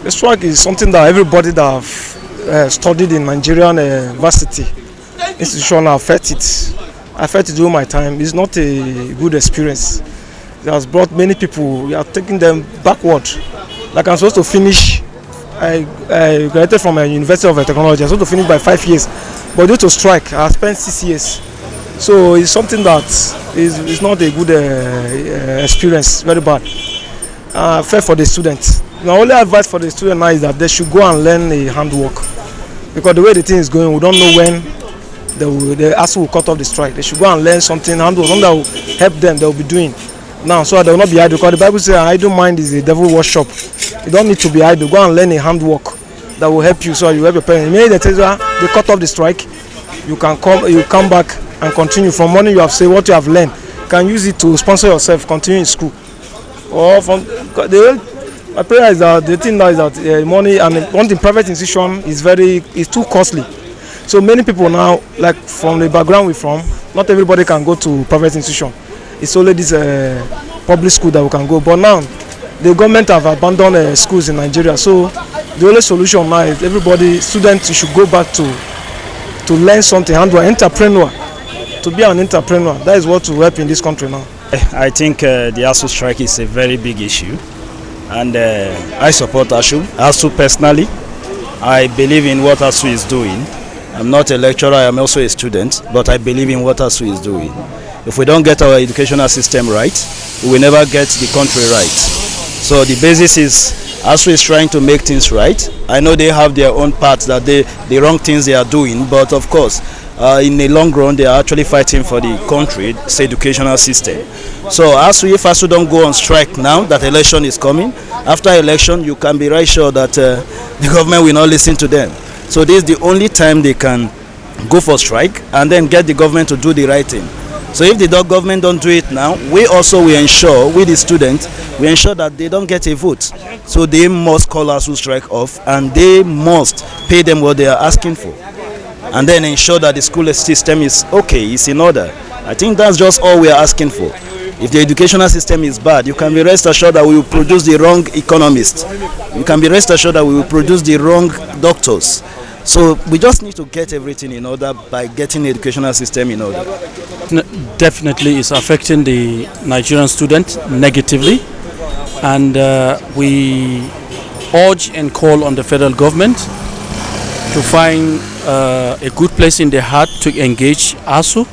The strike is something that everybody that have studied in Nigerian varsity institution have felt it. I felt it during my time. It's not a good experience. It has brought many people. We are taking them backward. Like I'm supposed to finish. I graduated from a University of Technology. I'm supposed to finish by 5 years, but due to strike, I spent 6 years. So it's something that is not a good experience. Very bad. Fair for the students. My only advice for the student now is that they should go and learn a handwork, because the way the thing is going, we don't know when the ASUU will cut off the strike. They should go and learn something handwork, something that will help them. They will be doing now, so they will not be idle. Because the Bible says, "Idle mind is a devil workshop." You don't need to be idle. Go and learn a handwork that will help you, so you help your parents. Maybe they cut off the strike, you come back and continue from money you have saved, what you have learned. You can use it to sponsor yourself, continue in school. Or from my prayer is that the thing now is that money and one thing, private institution is too costly. So many people now, like from the background we're from, not everybody can go to private institution. It's only this public school that we can go. But now the government have abandoned schools in Nigeria. So the only solution now is everybody, students, should go back to learn something, entrepreneur, to be an entrepreneur. That is what will help in this country now. I think the ASUU strike is a very big issue, and I support ASUU personally. I believe in what ASUU is doing. I'm not a lecturer, I'm also a student, but I believe in what ASUU is doing. If we don't get our educational system right, we will never get the country right. So the basis is ASUU is trying to make things right. I know they have their own parts, that the wrong things they are doing, but of course, in the long run, they are actually fighting for the country's educational system. So if ASUU don't go on strike now that election is coming, after election, you can be right sure that the government will not listen to them. So this is the only time they can go for strike and then get the government to do the right thing. So if the government don't do it now, we also will ensure, with the students, we ensure that they don't get a vote. So they must call ASUU strike off, and they must pay them what they are asking for, and then ensure that the school system is okay, is in order. I think that's just all we are asking for. If the educational system is bad, you can be rest assured that we will produce the wrong economists. You can be rest assured that we will produce the wrong doctors. So we just need to get everything in order by getting the educational system in order. Definitely it's affecting the Nigerian student negatively, and we urge and call on the federal government to find a good place in their heart to engage ASUU,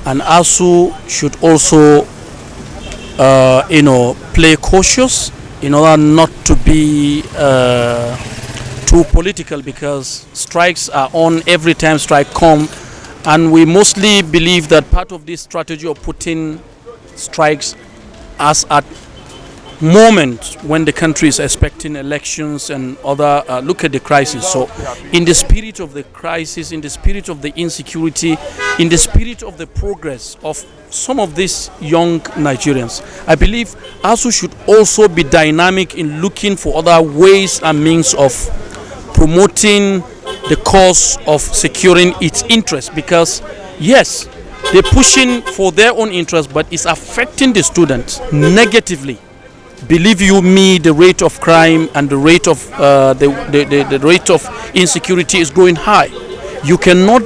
and ASUU should also play cautious in order not to be too political, because strikes are on every time strike come, and we mostly believe that part of this strategy of putting strikes as at moment when the country is expecting elections and other look at the crisis. So in the spirit of the crisis, in the spirit of the insecurity, in the spirit of the progress of some of these young Nigerians, I believe ASUU should also be dynamic in looking for other ways and means of promoting the cause of securing its interest, because yes, they're pushing for their own interest, but it's affecting the students negatively. Believe you me, the rate of crime and the rate of the rate of insecurity is going high. You cannot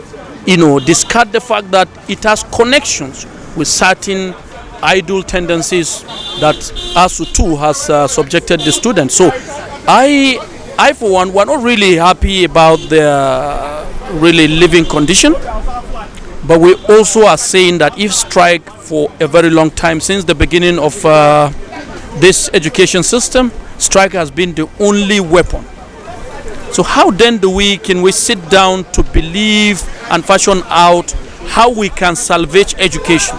discard the fact that it has connections with certain idle tendencies that ASUU too has subjected the students. So I for one, we're not really happy about their really living condition, but we also are saying that if strike for a very long time, since the beginning of this education system, strike has been the only weapon. So how then can we sit down to believe and fashion out how we can salvage education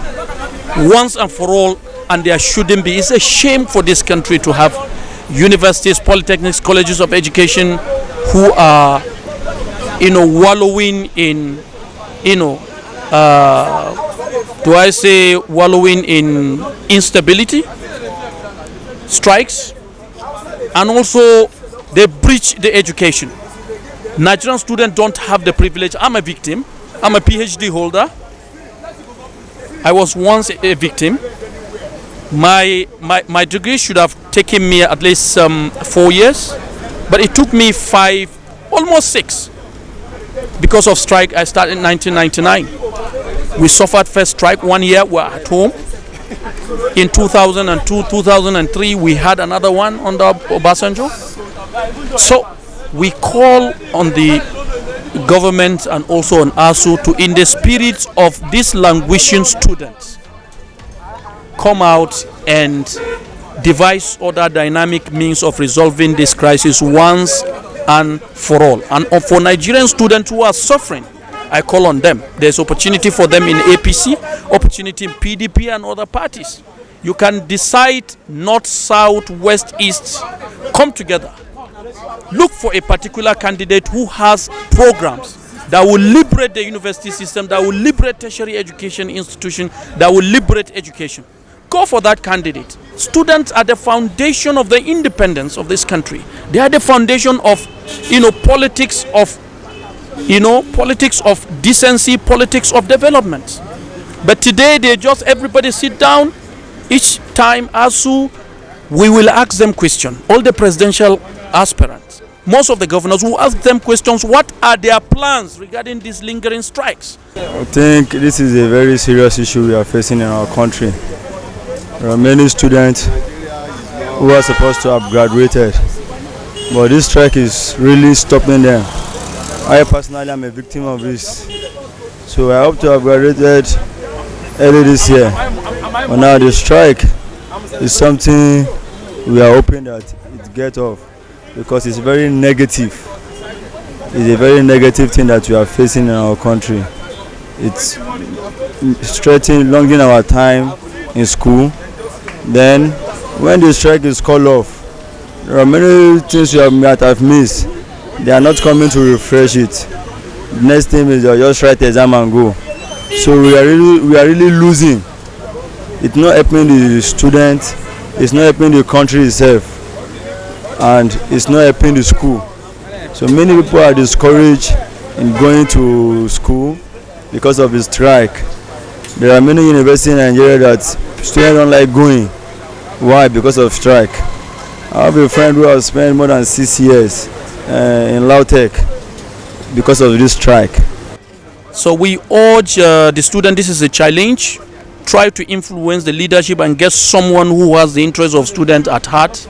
once and for all? And there shouldn't be. It's a shame for this country to have universities, polytechnics, colleges of education who are wallowing in wallowing in instability, strikes, and also they breach the education. Nigerian students don't have the privilege. I'm a victim. I'm a PhD holder. I was once a victim. My degree should have taken me at least 4 years, But it took me 5, almost 6. Because of strike, I started in 1999. We suffered first strike 1 year, we were at home. In 2002, 2003, we had another one under Obasanjo. So we call on the government and also on ASUU to, in the spirit of these languishing students, come out and devise other dynamic means of resolving this crisis once and for all. And for Nigerian students who are suffering, I call on them. There's opportunity for them in APC, opportunity in PDP and other parties. You can decide north, south, west, east, come together. Look for a particular candidate who has programs that will liberate the university system, that will liberate tertiary education institution, that will liberate education. Go for that candidate. Students are the foundation of the independence of this country. They are the foundation of, politics of, politics of decency, politics of development. But today they just, everybody sit down. Each time ASUU, we will ask them question. All the presidential aspirants, most of the governors will ask them questions. What are their plans regarding these lingering strikes? I think this is a very serious issue we are facing in our country. There are many students who are supposed to have graduated, but this strike is really stopping them. I personally am a victim of this. So I hope to have graduated early this year. But now the strike is something we are hoping that it gets off, because it's very negative. It's a very negative thing that we are facing in our country. It's prolonging our time in school. Then when the strike is called off, there are many things you might have missed. They are not coming to refresh it. The next thing is just write the exam and go. So we are really losing. It's not helping the students, it's not helping the country itself, and it's not helping the school. So many people are discouraged in going to school because of the strike. There are many universities in Nigeria that students don't like going. Why? Because of strike. I have a friend who has spent more than 6 years in Lautech because of this strike. So we urge the student, this is a challenge. Try to influence the leadership and get someone who has the interest of students at heart.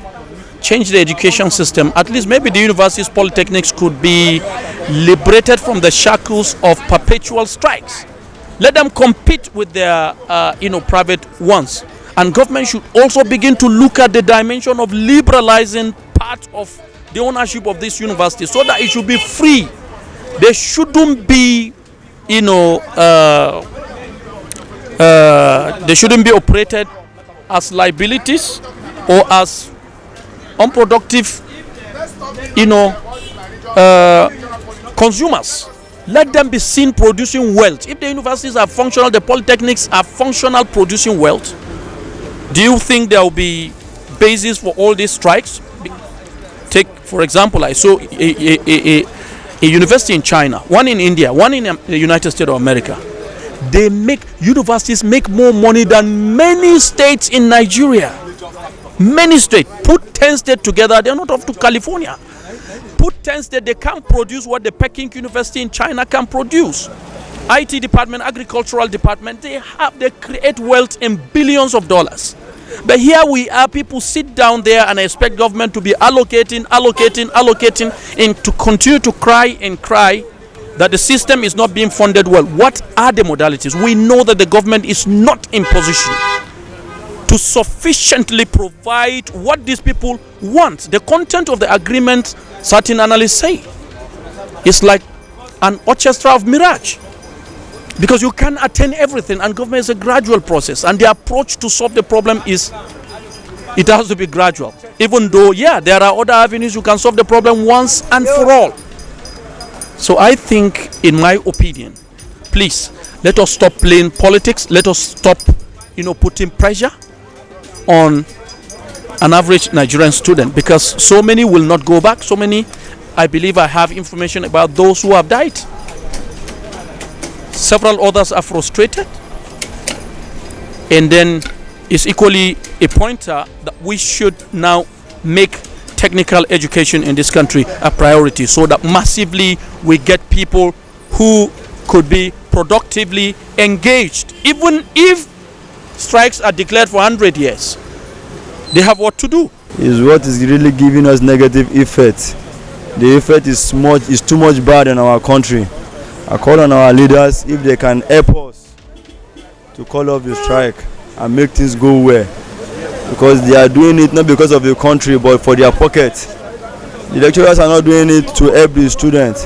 Change the education system. At least maybe the universities, polytechnics could be liberated from the shackles of perpetual strikes. Let them compete with their private ones. And government should also begin to look at the dimension of liberalizing part of the ownership of this university so that it should be free. There shouldn't be, they shouldn't be operated as liabilities or as unproductive, consumers. Let them be seen producing wealth. If the universities are functional, the polytechnics are functional, producing wealth, do you think there will be basis for all these strikes? Take, for example, I saw a university in China, one in India, one in the United States of America. Universities make more money than many states in Nigeria. Many states. Put 10 states together, they're not off to California. Put 10 states, they can't produce what the Peking University in China can produce. IT department, agricultural department, they create wealth in billions of dollars. But here we are, people sit down there and expect government to be allocating, and to continue to cry and cry that the system is not being funded well. What are the modalities? We know that the government is not in position to sufficiently provide what these people want. The content of the agreement, certain analysts say, is like an orchestra of mirage. Because you can't attain everything, and government is a gradual process, and the approach to solve the problem is, it has to be gradual. Even though, there are other avenues you can solve the problem once and for all. So I think, in my opinion, please, let us stop playing politics. Let us stop, putting pressure on an average Nigerian student, because so many will not go back. So many, I believe I have information about those who have died. Several others are frustrated. And then it's equally a pointer that we should now technical education in this country a priority, so that massively we get people who could be productively engaged. Even if strikes are declared for 100 years, they have what to do. Is what is really giving us negative effect. The effect is too much bad in our country. I call on our leaders if they can help us to call off the strike and make things go well, because they are doing it not because of the country but for their pocket. The lecturers are not doing it to help the students,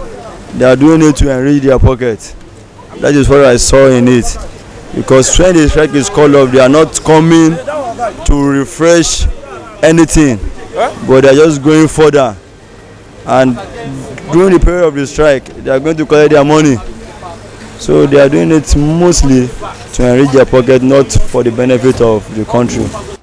they are doing it to enrich their pocket. That is what I saw in it, because when the strike is called off, they are not coming to refresh anything, but they are just going further, and during the period of the strike they are going to collect their money. So they are doing it mostly to enrich their pocket, not for the benefit of the country.